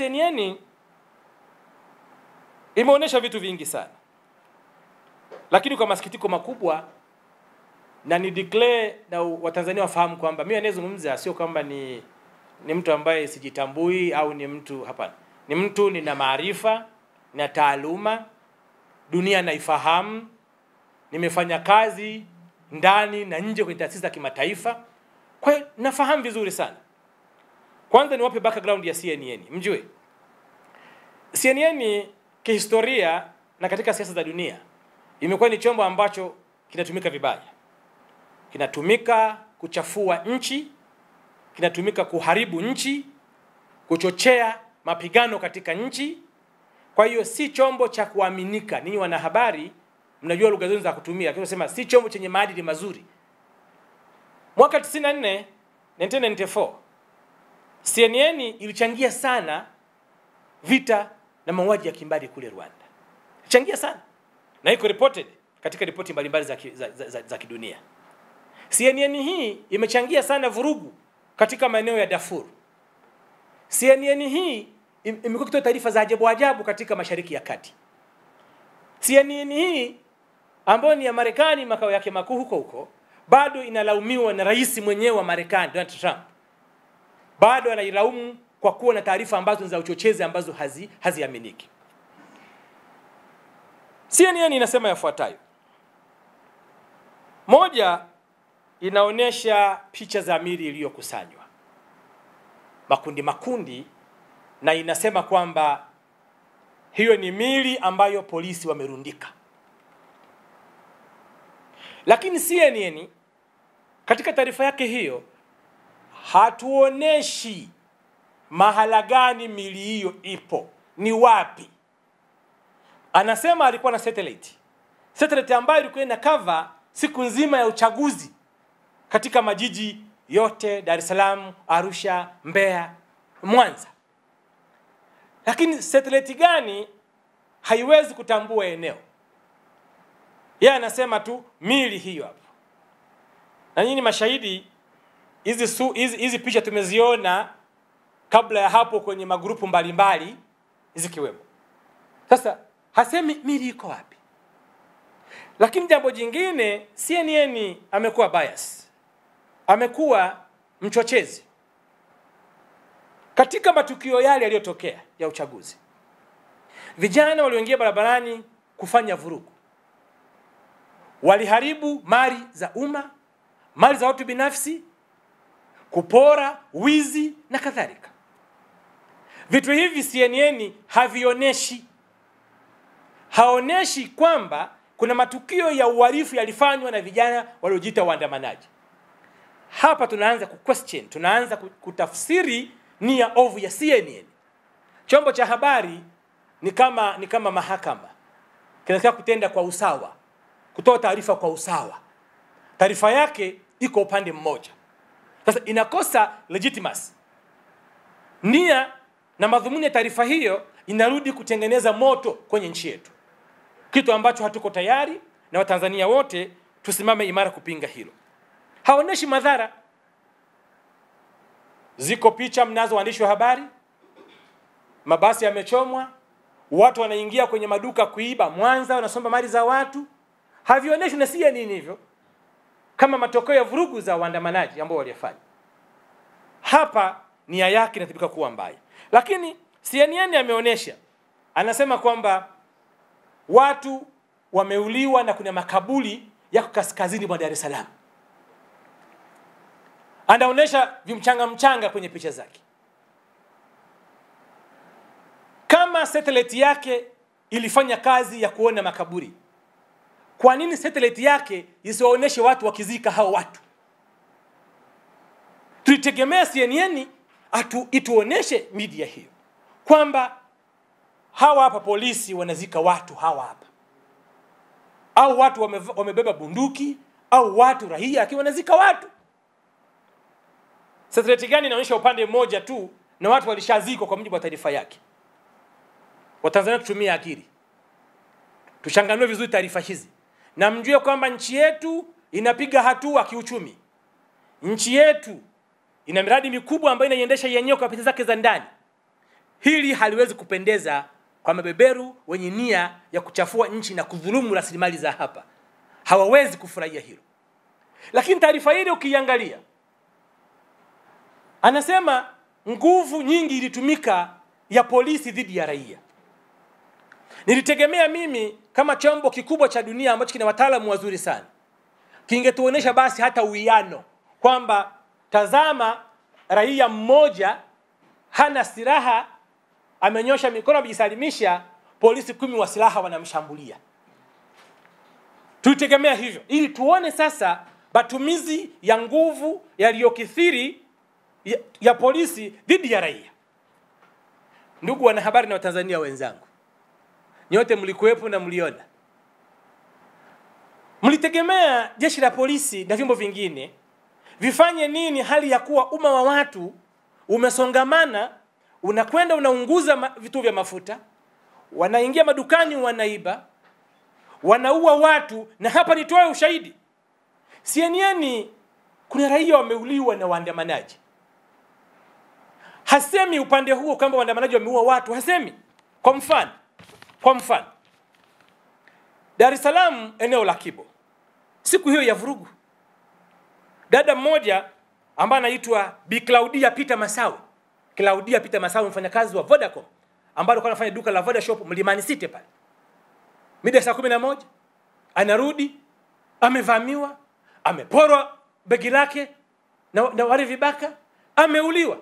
CNN imeonyesha vitu vingi sana, lakini kwa masikitiko makubwa, na ni declare na Watanzania wafahamu kwamba mimi anayezungumza sio kwamba ni mtu ambaye sijitambui au ni mtu, hapana. Ni mtu nina maarifa na taaluma, dunia naifahamu, nimefanya kazi ndani na nje kwenye taasisi za kimataifa, kwa hiyo nafahamu vizuri sana. Kwanza niwape background ya CNN. Mjue CNN kihistoria na katika siasa za dunia imekuwa ni chombo ambacho kinatumika vibaya. Kinatumika kuchafua nchi, kinatumika kuharibu nchi, kuchochea mapigano katika nchi. Kwa hiyo si chombo cha kuaminika. Ninyi wanahabari mnajua lugha zenu za kutumia. Kinasema si chombo chenye maadili mazuri. Mwaka 1994 CNN ilichangia sana vita na mauaji ya kimbari kule Rwanda. Changia sana. Na iko reported katika ripoti mbalimbali za kidunia. CNN hii imechangia sana vurugu katika maeneo ya Darfur. CNN hii imekuwa ikitoa taarifa za ajabu katika Mashariki ya Kati. CNN hii ambayo ni ya Marekani, makao yake makuu huko, bado inalaumiwa na rais mwenyewe wa Marekani, Donald Trump. Bado anailaumu kwa kuwa na taarifa ambazo ni za uchochezi ambazo haziaminiki. CNN inasema yafuatayo. Moja, inaonesha picha za miili iliyokusanywa makundi, na inasema kwamba hiyo ni miili ambayo polisi wamerundika. Lakini CNN katika taarifa yake hiyo hatuoneshi mahala gani miili hiyo ipo, ni wapi. Anasema alikuwa na satellite ambayo ilikuwa ina cover siku nzima ya uchaguzi katika majiji yote, Dar es Salaam, Arusha, Mbeya, Mwanza. Lakini satellite gani haiwezi kutambua eneo. Yeye anasema tu miili hiyo hapo. Na nyinyi mashahidi, hizi picha tumeziona kabla ya hapo kwenye magrupu mbalimbali zikiwemo. Sasa hasemi miili iko wapi. Lakini jambo jingine, CNN amekuwa bias. Amekuwa mchochezi. Katika matukio yale yaliyotokea ya uchaguzi, vijana walioingia barabarani kufanya vurugu, waliharibu mali za umma, mali za watu binafsi, kupora, wizi na kadhalika. Vitu hivi CNN havioneshi. Haoneshi kwamba kuna matukio ya uhalifu yalifanywa na vijana waliojiita waandamanaji. Hapa tunaanza kuquestion, tunaanza kutafsiri nia ovu ya CNN. Chombo cha habari ni kama mahakama. Kinataka kutenda kwa usawa, kutoa taarifa kwa usawa. Taarifa yake iko upande mmoja. Sasa inakosa legitimacy. Nia na madhumuni ya taarifa hiyo inarudi kutengeneza moto kwenye nchi yetu. Kitu ambacho hatuko tayari, na Watanzania wote tusimame imara kupinga hilo. Haoneshi madhara. Ziko picha mnazo waandishi wa habari, mabasi yamechomwa, watu wanaingia kwenye maduka kuiba Mwanza, wanasomba mali za watu. Havioneshi na CNN hivyo kama matokeo ya vurugu za waandamanaji ambao walifanya. Hapa nia yake inathibika kuwa mbaya. Lakini CNN ameonesha, anasema kwamba watu wameuliwa na kuna makaburi yako kaskazini mwa Dar es Salaam. Anaonesha vimchanga kwenye picha zake. Kama satellite yake ilifanya kazi ya kuona makaburi, kwa nini satellite yake isiwaoneshe watu wakizika hao watu? Tulitegemea CNN ituoneshe media hiyo kwamba hawa hapa polisi wanazika watu hawa hapa, au watu wamebeba bunduki, au watu raia akiwa wanazika watu. Satellite gani inaonyesha upande mmoja tu na watu walishazikwa kwa mujibu wa taarifa yake? Watanzania tutumie akili, tushanganue vizuri taarifa hizi, na mjue kwamba nchi yetu inapiga hatua kiuchumi. Nchi yetu ina miradi mikubwa ambayo inaiendesha yenyewe kwa pesa zake za ndani. hili haliwezi kupendeza kwa mabeberu wenye nia ya kuchafua nchi na kudhulumu rasilimali za hapa. Hawawezi kufurahia hilo. Lakini taarifa ile ukiangalia, anasema nguvu nyingi ilitumika ya polisi dhidi ya raia. Nilitegemea mimi kama chombo kikubwa cha dunia ambacho kina wataalamu wazuri sana, kingetuonesha basi hata uwiano kwamba tazama, raia mmoja hana silaha, amenyosha mikono, amejisalimisha, polisi 10 wa silaha wanamshambulia. Tulitegemea hivyo ili tuone sasa matumizi ya nguvu yaliyokithiri ya polisi dhidi ya raia. Ndugu wanahabari na Watanzania wenzangu, nyote mlikuwepo na mliona. Mlitegemea jeshi la polisi na vyombo vingine vifanye nini hali ya kuwa umma wa watu umesongamana, unakwenda unaunguza vituo vya mafuta, wanaingia madukani, wanaiba, wanaua watu. Na hapa nitoe ushahidi. CNN kuna raia wameuliwa na waandamanaji. Hasemi upande huo kwamba waandamanaji wameua watu, hasemi. Kwa mfano Dar es Salaam, eneo la Kibo, siku hiyo ya vurugu, dada mmoja ambaye anaitwa Bi Claudia Peter Masawe. Claudia Peter Masawe mfanyakazi wa Vodacom ambaye alikuwa anafanya duka la Voda Shop Mlimani City pale. Mida saa 11 anarudi, amevamiwa, ameporwa begi lake na wale vibaka, ameuliwa.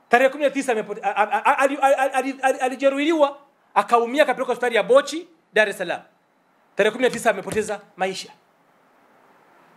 Tarehe 19 alijeruhiwa, akaumia, akapelekwa hospitali ya Bochi, Dar es Salaam. Tarehe 19 amepoteza maisha.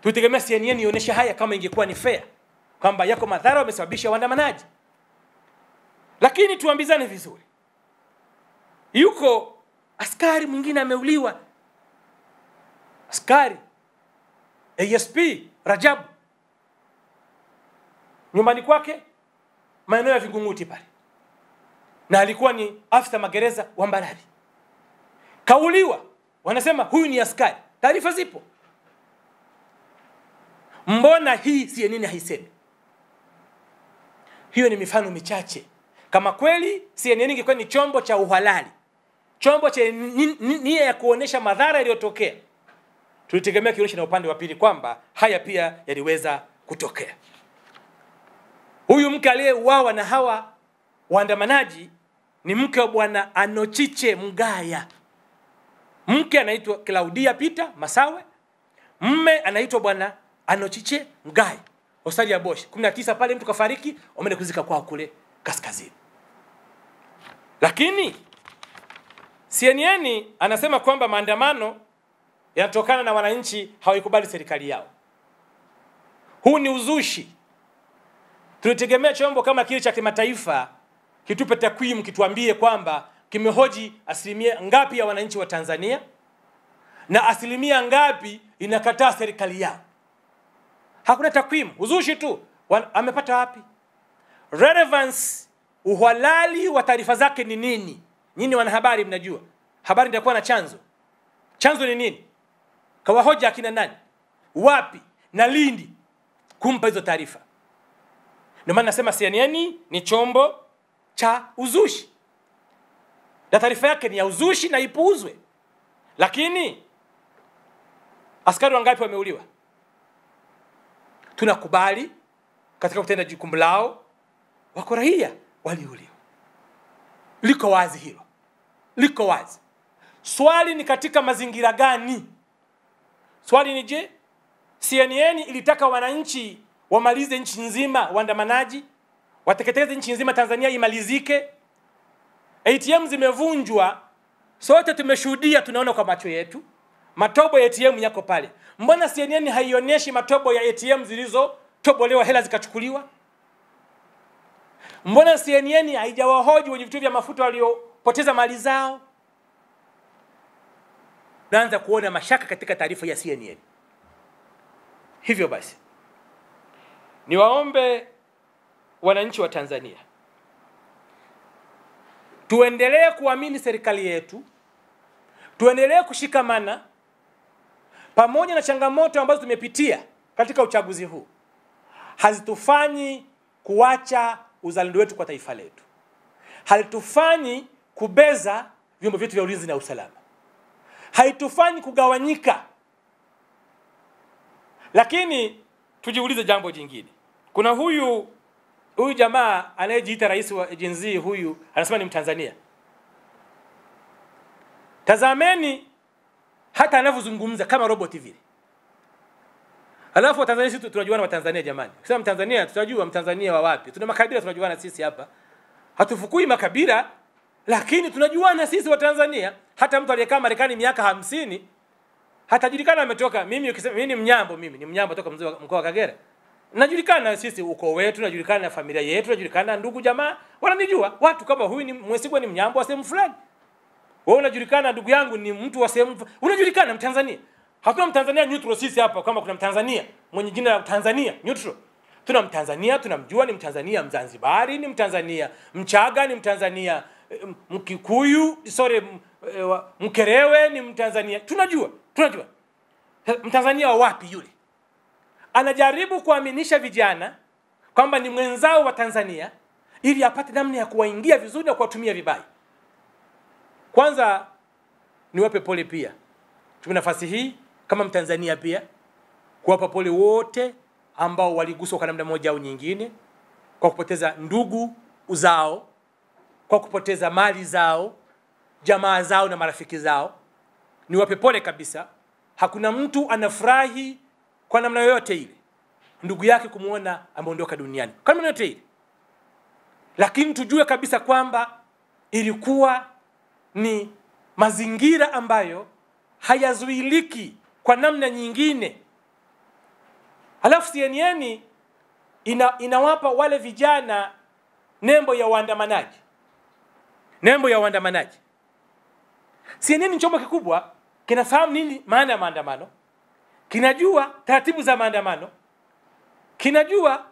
Tulitegemea CNN ionyeshe haya kama ingekuwa ni fair, kwamba yako madhara wamesababisha waandamanaji. Lakini tuambizane vizuri. Yuko askari mwingine ameuliwa. Askari ASP Rajabu, nyumbani kwake maeneo ya Vingunguti pale, na alikuwa ni afisa magereza wa Mbarali. Kauliwa, wanasema huyu ni askari. Taarifa zipo. Mbona hii CNN haisemi? Hiyo ni mifano michache. Kama kweli CNN ingekuwa ni chombo cha uhalali, chombo cha nia ya kuonesha madhara yaliyotokea, tulitegemea kionyesha na upande wa pili kwamba haya pia yaliweza kutokea. Huyu mke aliyeuawa na hawa waandamanaji ni mke wa Bwana Anochiche Mgaya. Mke anaitwa Claudia Peter Masawe, mume anaitwa Bwana Anochiche Mgaya. Hospitali ya Bosch 19 pale mtu kafariki, wameenda kuzika kwao kule kaskazini. Lakini CNN anasema kwamba maandamano yanatokana na wananchi hawaikubali serikali yao. Huu ni uzushi. Tulitegemea chombo kama kile cha kimataifa kitupe takwimu, kituambie kwamba kimehoji asilimia ngapi ya wananchi wa Tanzania na asilimia ngapi inakataa serikali yao. Hakuna takwimu, uzushi tu. Amepata wapi? Relevance, uhalali wa taarifa zake ni nini? Nyinyi wanahabari mnajua. Habari inakuwa na chanzo. Chanzo ni nini? Kawahoja akina nani? Wapi? Na lini kumpa hizo taarifa? Ndio maana nasema CNN ni chombo cha uzushi. Na taarifa yake ni ya uzushi na ipuuzwe. Lakini askari wangapi wameuliwa? Tunakubali katika kutenda jukumu lao, wako raia waliuliwa. Liko wazi hilo. Liko wazi. Swali ni katika mazingira gani? Swali ni je, CNN ilitaka wananchi wamalize nchi nzima waandamanaji, wateketeze nchi nzima Tanzania imalizike? ATM zimevunjwa, sote tumeshuhudia, tunaona kwa macho yetu. Matobo ya ATM yako pale. Mbona CNN haionyeshi matobo ya ATM zilizotobolewa hela zikachukuliwa? Mbona CNN haijawahoji wenye vituo vya mafuta waliopoteza mali zao? Naanza kuona mashaka katika taarifa ya CNN. Hivyo basi, niwaombe wananchi wa Tanzania, tuendelee kuamini serikali yetu, tuendelee kushikamana pamoja na changamoto ambazo tumepitia katika uchaguzi huu. Hazitufanyi kuacha uzalendo wetu kwa taifa letu. halitufanyi kubeza vyombo vyetu vya ulinzi na usalama, haitufanyi kugawanyika. Lakini tujiulize jambo jingine. Kuna huyu jamaa anayejiita rais wa Gen Z, huyu anasema ni Mtanzania. Tazameni hata anavyozungumza kama robot vile. Alafu Watanzania sisi tunajuana Watanzania jamani. Ukisema Mtanzania tutajua Mtanzania wa wapi. Tuna makabila tunajuana sisi hapa. Hatufukui makabila, lakini tunajuana sisi Watanzania. Hata mtu aliyekaa Marekani miaka 50 hatajulikana ametoka. Mimi ukisema mimi ni Mnyambo toka mkoa wa Kagera. Najulikana sisi ukoo wetu, najulikana familia yetu, najulikana ndugu jamaa, wananijua. Watu kama huyu ni Mwesigwa, ni Mnyambo wa sehemu fulani. Wewe unajulikana, ndugu yangu ni mtu wa sehemu, unajulikana Mtanzania. Hatuna Mtanzania neutral sisi hapa, kama kuna Mtanzania mwenye jina la Tanzania neutral. Tuna Mtanzania tunamjua ni Mtanzania Mzanzibari, ni Mtanzania Mchaga, ni Mtanzania Mkikuyu, Mkerewe, ni Mtanzania. Tunajua. Mtanzania wa wapi yule? Anajaribu kuaminisha vijana kwamba ni mwenzao wa Tanzania ili apate namna ya kuwaingia vizuri na kuwatumia vibaya. Kwanza niwape pole pia. Tuna nafasi hii kama Mtanzania pia kuwapa pole wote ambao waliguswa kwa namna moja au nyingine kwa kupoteza ndugu zao, kwa kupoteza mali zao, jamaa zao na marafiki zao. Niwape pole kabisa. Hakuna mtu anafurahi kwa namna yoyote ile ndugu yake kumuona ameondoka duniani, kwa namna yoyote ile. Lakini tujue kabisa kwamba ilikuwa ni mazingira ambayo hayazuiliki kwa namna nyingine. Halafu CNN inawapa wale vijana nembo ya waandamanaji. Nembo ya waandamanaji. CNN ni chombo kikubwa, kinafahamu nini maana ya maandamano, kinajua taratibu za maandamano, kinajua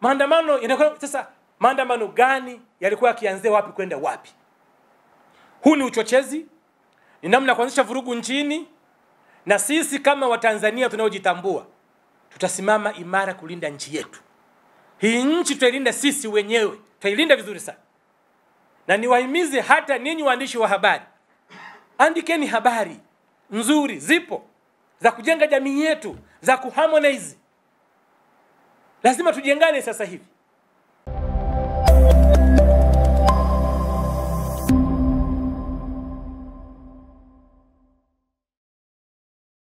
maandamano yanakuwa sasa maandamano gani yalikuwa yakianzia wapi kwenda wapi. Huu ni uchochezi, ni namna kuanzisha vurugu nchini, na sisi kama Watanzania tunaojitambua tutasimama imara kulinda nchi yetu. Hii nchi tutailinda sisi wenyewe, tutailinda vizuri sana. Na niwahimize hata ninyi waandishi wa habari, andikeni habari nzuri, zipo za kujenga jamii yetu, za kuharmonize. Lazima tujengane sasa hivi.